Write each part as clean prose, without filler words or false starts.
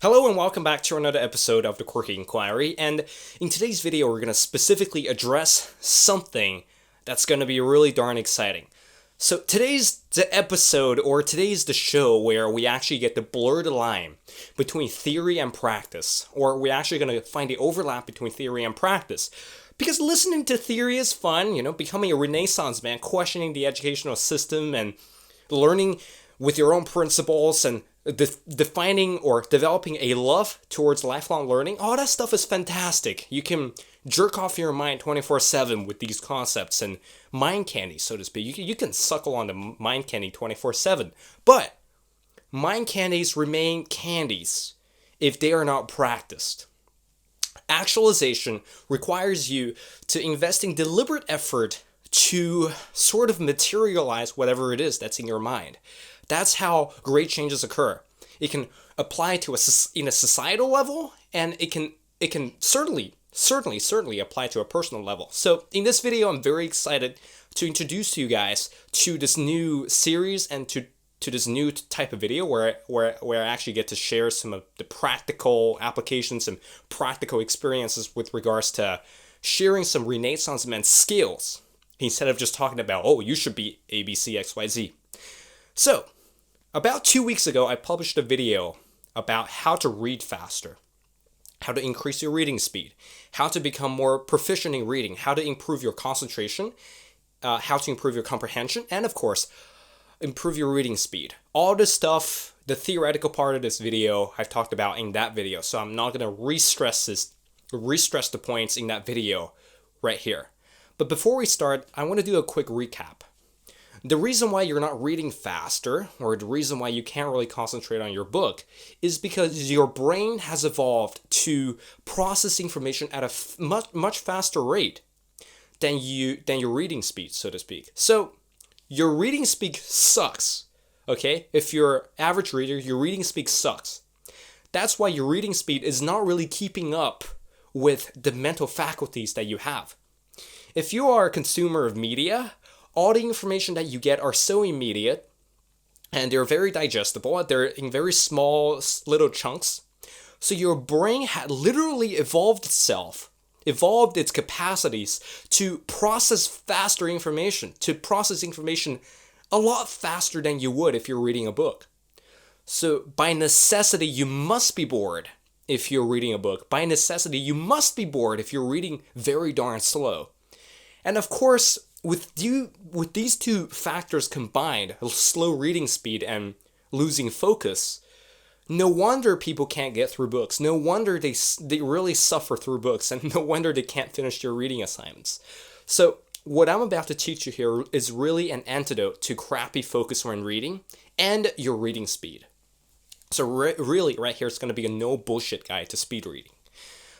Hello and welcome back to another episode of the Quirky Inquiry, and in today's video we're going to specifically address something that's going to be really darn exciting. So today's the episode, or today's the show where we actually get to blur the line between theory and practice, or we're actually going to find the overlap between theory and practice. Because listening to theory is fun, becoming a Renaissance man, questioning the educational system and learning with your own principles and defining or developing a love towards lifelong learning, all that stuff is fantastic. You can jerk off your mind 24/7 with these concepts and mind candy, so to speak. You can suckle on the mind candy 24/7. But mind candies remain candies if they are not practiced. Actualization requires you to invest in deliberate effort to sort of materialize whatever it is that's in your mind. That's how great changes occur. It can apply to in a societal level, and it can certainly apply to a personal level. So in this video, I'm very excited to introduce you guys to this new series and to this new type of video where I actually get to share some of the practical applications and practical experiences with regards to sharing some Renaissance man skills instead of just talking about, oh, you should be A, B, C, X, Y, Z. So, about 2 weeks ago, I published a video about how to read faster, how to increase your reading speed, how to become more proficient in reading, how to improve your concentration, how to improve your comprehension, and of course, improve your reading speed. All this stuff, the theoretical part of this video, I've talked about in that video, so I'm not going to re-stress the points in that video right here. But before we start, I want to do a quick recap. The reason why you're not reading faster, or the reason why you can't really concentrate on your book, is because your brain has evolved to process information at a much faster rate than your reading speed, so to speak. So your reading speed sucks, okay? If you're an average reader, your reading speed sucks. That's why your reading speed is not really keeping up with the mental faculties that you have. If you are a consumer of media, all the information that you get are so immediate, and they're very digestible. They're in very small little chunks. So your brain had literally evolved its capacities to process faster information, to process information a lot faster than you would if you're reading a book. So by necessity, you must be bored if you're reading a book. By necessity, you must be bored if you're reading very darn slow. And of course, with these two factors combined, slow reading speed and losing focus, no wonder people can't get through books. No wonder they really suffer through books, and no wonder they can't finish their reading assignments. So what I'm about to teach you here is really an antidote to crappy focus when reading and your reading speed. So really, right here, it's going to be a no bullshit guide to speed reading.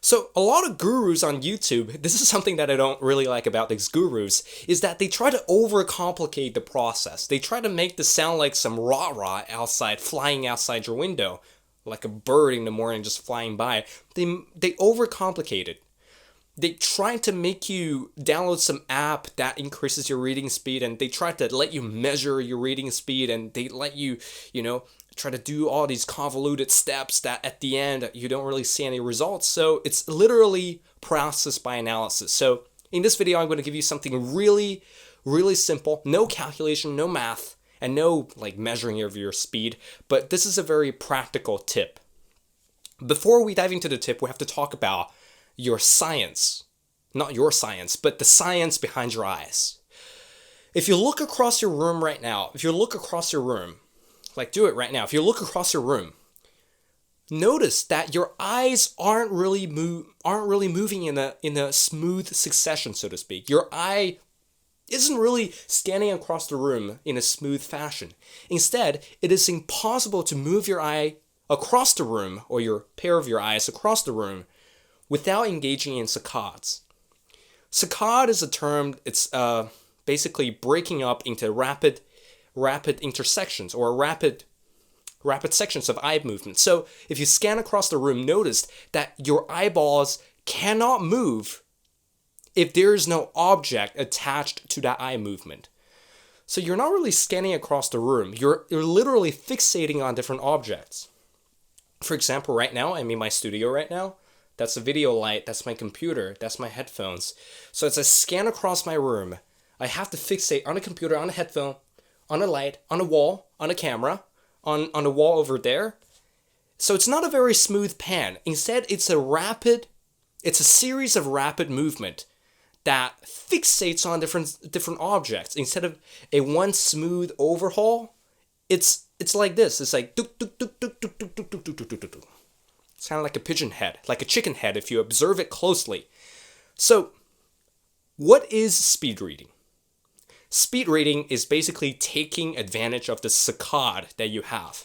So a lot of gurus on YouTube, this is something that I don't really like about these gurus, is that they try to overcomplicate the process. They try to make this sound like some rah-rah outside, flying outside your window, like a bird in the morning just flying by. They overcomplicate it. They try to make you download some app that increases your reading speed, and they try to let you measure your reading speed, and they let you, try to do all these convoluted steps that at the end you don't really see any results. So it's literally paralysis by analysis. So in this video, I'm going to give you something really, really simple. No calculation, no math, and no measuring of your speed. But this is a very practical tip. Before we dive into the tip, we have to talk about your science. Not your science, but the science behind your eyes. If you look across your room right now, do it right now. If you look across your room, notice that your eyes aren't really moving in a smooth succession, so to speak. Your eye isn't really scanning across the room in a smooth fashion. Instead, it is impossible to move your eye across the room, or your pair of your eyes across the room, without engaging in saccades. Saccade is a term. It's basically breaking up into rapid intersections, or rapid sections of eye movement. So if you scan across the room, notice that your eyeballs cannot move if there is no object attached to that eye movement. So you're not really scanning across the room. You're literally fixating on different objects. For example, right now, I'm in my studio right now. That's the video light, that's my computer, that's my headphones. So as I scan across my room, I have to fixate on a computer, on a headphone, on a light, on a wall, on a camera, on a wall over there. So it's not a very smooth pan. Instead, it's a series of rapid movement that fixates on different objects. Instead of a one smooth overhaul, it's like this. It's like duk, duk, duk, duk, duk, duk, duk, duk, duk, duk, duk, duk. It's kind of like a pigeon head, like a chicken head if you observe it closely. So, what is speed reading? Speed reading is basically taking advantage of the saccade that you have.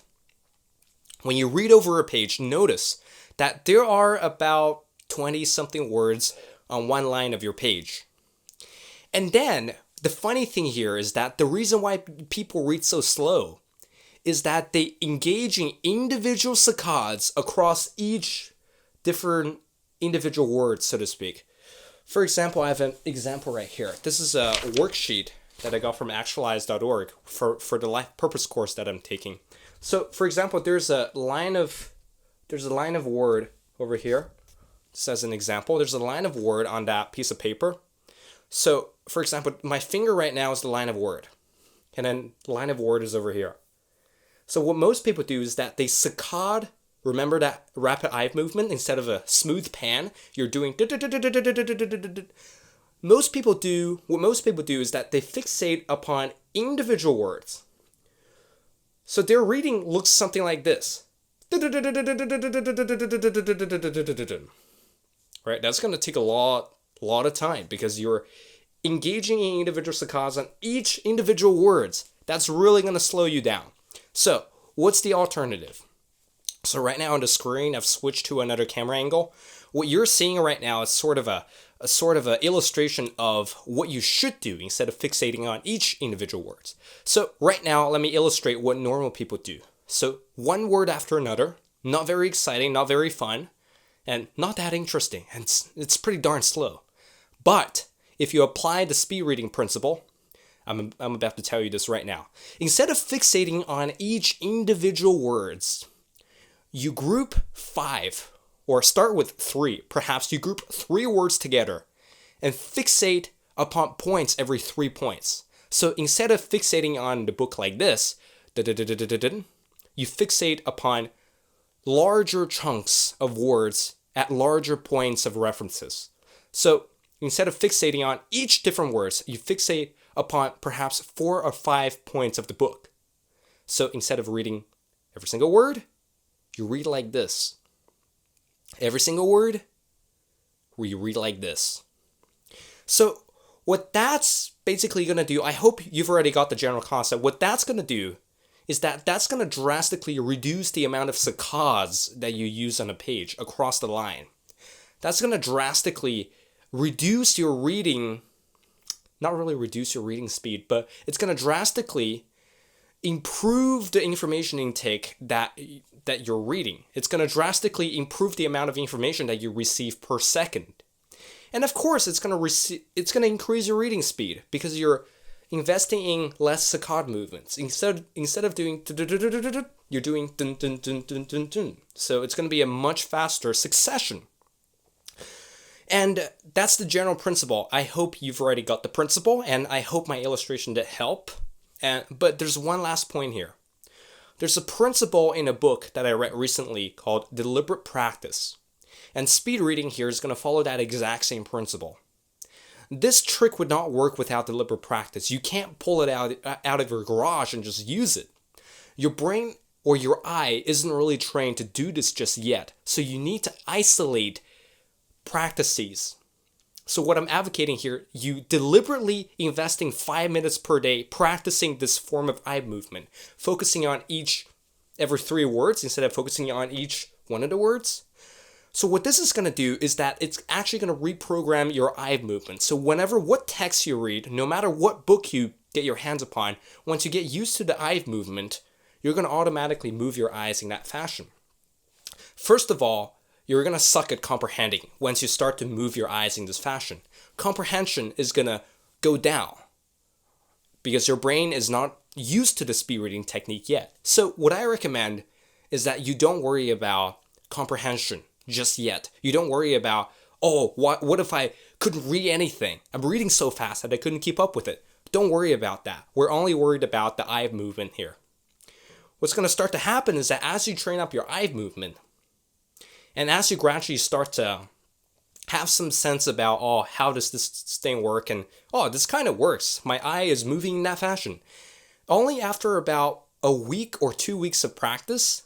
When you read over a page, notice that there are about 20-something words on one line of your page. And then, the funny thing here is that the reason why people read so slow is that they engage in individual saccades across each different individual word, so to speak. For example, I have an example right here. This is a worksheet that I got from actualize.org for the life purpose course that I'm taking. So, for example, there's a line of word over here. This as an example. There's a line of word on that piece of paper. So, for example, my finger right now is the line of word. And then the line of word is over here. So what most people do is that they saccade, remember that rapid eye movement? Instead of a smooth pan, you're doing... What most people do is that they fixate upon individual words. So their reading looks something like this. Right? That's going to take a lot of time because you're engaging in individual saccades on each individual words. That's really going to slow you down. So, what's the alternative? So right now on the screen, I've switched to another camera angle. What you're seeing right now is sort of a illustration of what you should do instead of fixating on each individual words. So right now, let me illustrate what normal people do. So one word after another, not very exciting, not very fun, and not that interesting, and it's pretty darn slow. But if you apply the speed reading principle, I'm about to tell you this right now. Instead of fixating on each individual words, you group 5, or start with 3. Perhaps you group 3 words together and fixate upon points every 3 points. So instead of fixating on the book like this, you fixate upon larger chunks of words at larger points of references. So instead of fixating on each different words, you fixate upon perhaps 4 or 5 points of the book. So instead of reading every single word, you read like this. Every single word, you read like this. So what that's basically going to do, I hope you've already got the general concept. What that's going to do is that's going to drastically reduce the amount of saccades that you use on a page across the line. That's going to drastically reduce your reading, not really reduce your reading speed, but it's going to drastically improve the information intake that you're reading. It's going to drastically improve the amount of information that you receive per second. And of course, it's going to increase your reading speed because you're investing in less saccade movements. Instead of doing you're doing dun dun dun dun dun dun. So it's going to be a much faster succession. And that's the general principle. I hope you've already got the principle, and I hope my illustration did help. But there's one last point here. There's a principle in a book that I read recently called Deliberate Practice. And speed reading here is going to follow that exact same principle. This trick would not work without deliberate practice. You can't pull it out of your garage and just use it. Your brain or your eye isn't really trained to do this just yet. So you need to isolate practices. So what I'm advocating here, you deliberately investing 5 minutes per day practicing this form of eye movement, focusing on every 3 words instead of focusing on each one of the words. So what this is going to do is that it's actually going to reprogram your eye movement. So what text you read, no matter what book you get your hands upon, once you get used to the eye movement, you're going to automatically move your eyes in that fashion. First of all, you're going to suck at comprehending once you start to move your eyes in this fashion. Comprehension is going to go down because your brain is not used to the speed reading technique yet. So what I recommend is that you don't worry about comprehension just yet. You don't worry about, oh, what if I couldn't read anything? I'm reading so fast that I couldn't keep up with it. Don't worry about that. We're only worried about the eye movement here. What's going to start to happen is that as you train up your eye movement, and as you gradually start to have some sense about, oh, how does this thing work? And, oh, this kind of works. My eye is moving in that fashion. Only after about a week or 2 weeks of practice,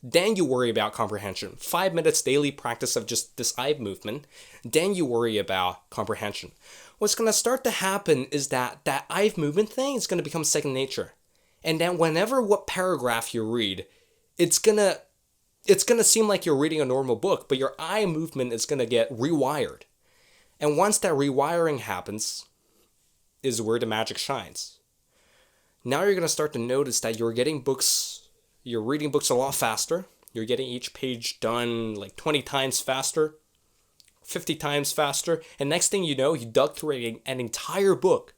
then you worry about comprehension. 5 minutes daily practice of just this eye movement, then you worry about comprehension. What's going to start to happen is that eye movement thing is going to become second nature. And then whenever what paragraph you read, it's gonna seem like you're reading a normal book, but your eye movement is gonna get rewired. And once that rewiring happens, is where the magic shines. Now you're gonna start to notice that you're reading books a lot faster. You're getting each page done like 20 times faster, 50 times faster, and next thing you know, you dug through an entire book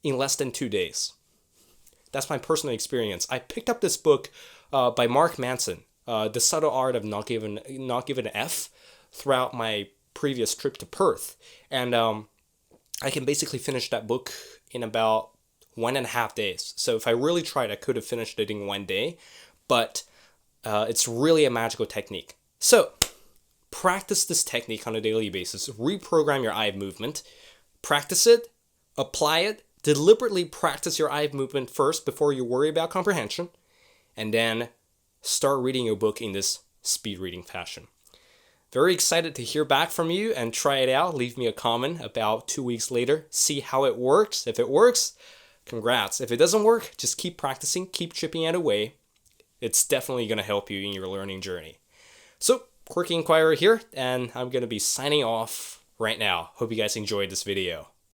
in less than 2 days. That's my personal experience. I picked up this book by Mark Manson, The Subtle Art of Not Giving an F, throughout my previous trip to Perth. And I can basically finish that book in about 1.5 days. So if I really tried, I could have finished it in 1 day. But it's really a magical technique. So practice this technique on a daily basis. Reprogram your eye movement. Practice it. Apply it. Deliberately practice your eye movement first before you worry about comprehension, and then start reading your book in this speed reading fashion. Very excited to hear back from you and try it out. Leave me a comment about 2 weeks later. See how it works. If it works, congrats. If it doesn't work, just keep practicing, keep chipping it away. It's definitely going to help you in your learning journey. So, Quirky Inquirer here, and I'm going to be signing off right now. Hope you guys enjoyed this video.